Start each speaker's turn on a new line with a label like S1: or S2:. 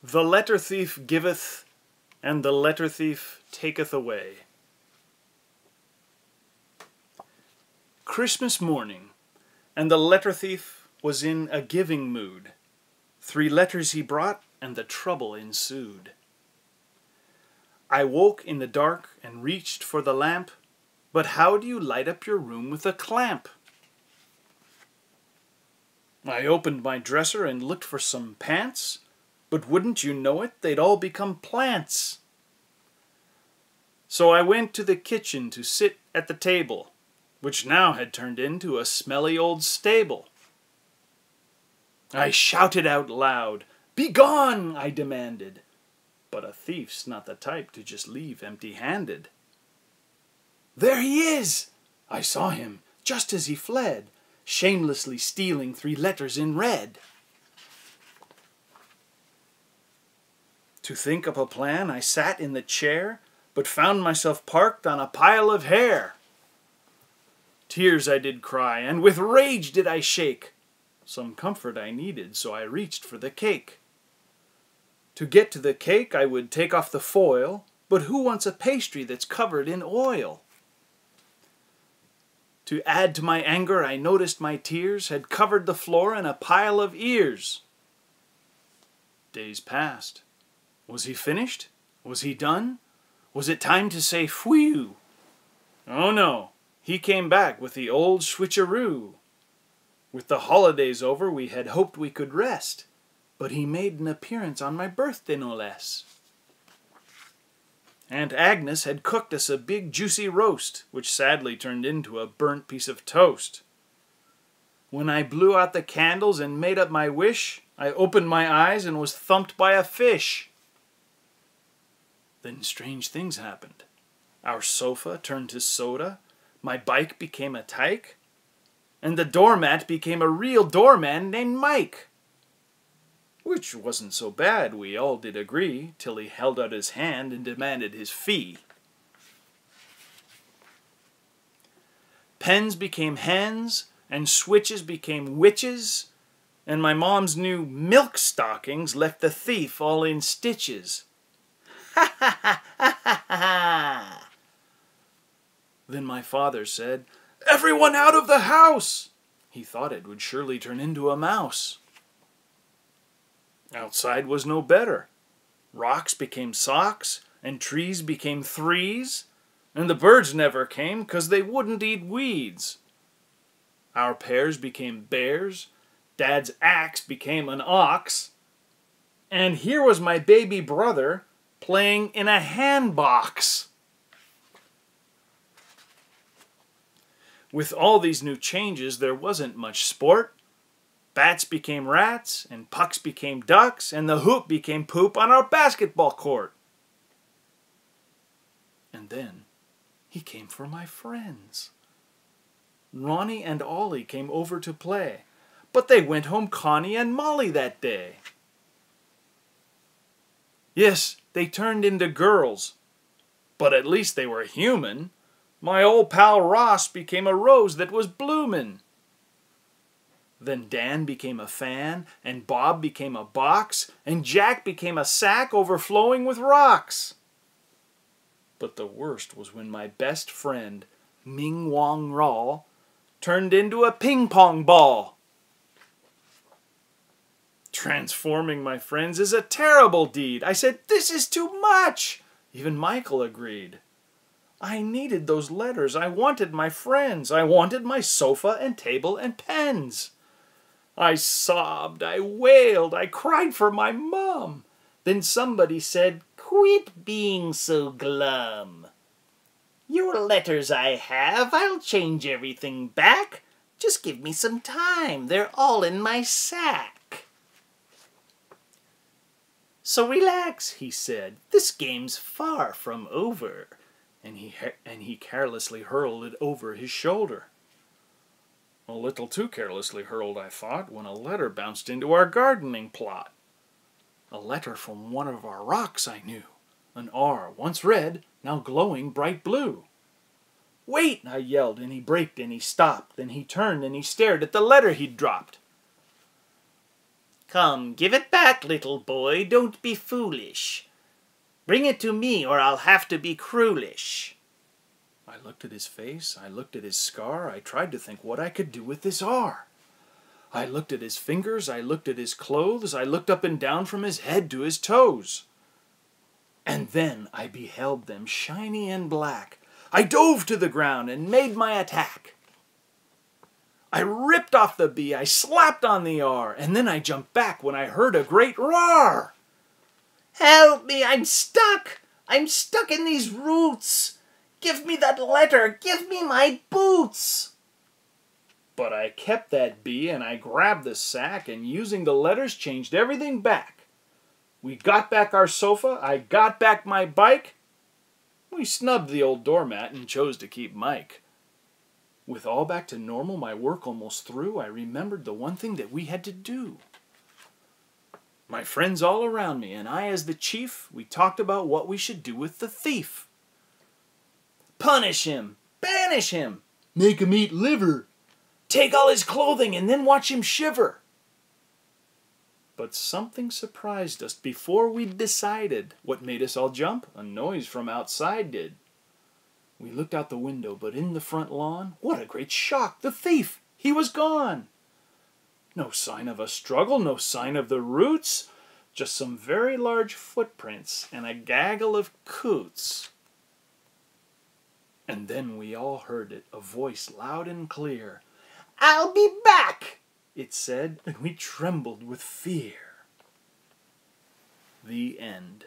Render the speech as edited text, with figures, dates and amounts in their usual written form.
S1: The letter thief giveth, and the letter thief taketh away. Christmas morning, and the letter thief was in a giving mood. 3 letters he brought, and the trouble ensued. I woke in the dark and reached for the lamp, but how do you light up your room with a clamp? I opened my dresser and looked for some pants, but wouldn't you know it, they'd all become plants. So I went to the kitchen to sit at the table, which now had turned into a smelly old stable. I shouted out loud, "Begone!" I demanded, but a thief's not the type to just leave empty-handed. There he is! I saw him just as he fled, shamelessly stealing 3 letters in red. To think up a plan, I sat in the chair, but found myself parked on a pile of hair. Tears I did cry, and with rage did I shake. Some comfort I needed, so I reached for the cake. To get to the cake, I would take off the foil, but who wants a pastry that's covered in oil? To add to my anger, I noticed my tears had covered the floor in a pile of ears. Days passed. Was he finished? Was he done? Was it time to say phew? Oh no, he came back with the old switcheroo. With the holidays over, we had hoped we could rest, but he made an appearance on my birthday no less. Aunt Agnes had cooked us a big juicy roast, which sadly turned into a burnt piece of toast. When I blew out the candles and made up my wish, I opened my eyes and was thumped by a fish. Then strange things happened. Our sofa turned to soda, my bike became a tyke, and the doormat became a real doorman named Mike. Which wasn't so bad, we all did agree, till he held out his hand and demanded his fee. Pens became hens, and switches became witches, and my mom's new milk stockings left the thief all in stitches. Ha ha ha ha ha ha! Then my father said, "Everyone out of the house!" He thought it would surely turn into a mouse. Outside was no better. Rocks became socks, and trees became threes, and the birds never came 'cause they wouldn't eat weeds. Our pears became bears, Dad's axe became an ox, and here was my baby brother playing in a handbox. With all these new changes, there wasn't much sport. Bats became rats, and pucks became ducks, and the hoop became poop on our basketball court. And then he came for my friends. Ronnie and Ollie came over to play, but they went home Connie and Molly that day. Yes, they turned into girls, but at least they were human. My old pal Ross became a rose that was bloomin'. Then Dan became a fan, and Bob became a box, and Jack became a sack overflowing with rocks. But the worst was when my best friend, Ming Wong Raw, turned into a ping-pong ball. Transforming my friends is a terrible deed. I said, "This is too much." Even Michael agreed. I needed those letters. I wanted my friends. I wanted my sofa and table and pens. I sobbed, I wailed, I cried for my mom. Then somebody said, "Quit being so glum. Your letters I have, I'll change everything back. Just give me some time, they're all in my sack." "So relax," he said, "this game's far from over." And he carelessly hurled it over his shoulder. A little too carelessly hurled, I thought, when a letter bounced into our gardening plot. A letter from one of our rocks, I knew. An R, once red, now glowing bright blue. "Wait!" I yelled, and he braked and he stopped. Then he turned and he stared at the letter he'd dropped.
S2: Come, give it back, little boy, don't be foolish. Bring it to me, or I'll have to be cruelish.
S1: I looked at his face, I looked at his scar, I tried to think what I could do with this R. I looked at his fingers, I looked at his clothes, I looked up and down from his head to his toes. And then I beheld them shiny and black. I dove to the ground and made my attack. I ripped off the B, I slapped on the R, and then I jumped back when I heard a great roar.
S2: Help me, I'm stuck! I'm stuck in these roots! Give me that letter! Give me my boots!
S1: But I kept that B and I grabbed the sack and using the letters changed everything back. We got back our sofa, I got back my bike. We snubbed the old doormat and chose to keep Mike. With all back to normal, my work almost through, I remembered the one thing that we had to do. My friends all around me and I as the chief, we talked about what we should do with the thief.
S2: Punish him! Banish him!
S1: Make him eat liver! Take all his clothing and then watch him shiver! But something surprised us before we'd decided. What made us all jump? A noise from outside did. We looked out the window, but in the front lawn, what a great shock! The thief! He was gone! No sign of a struggle, no sign of the roots, just some very large footprints and a gaggle of coots. And then we all heard it, a voice loud and clear. "I'll be back," it said, and we trembled with fear. The end.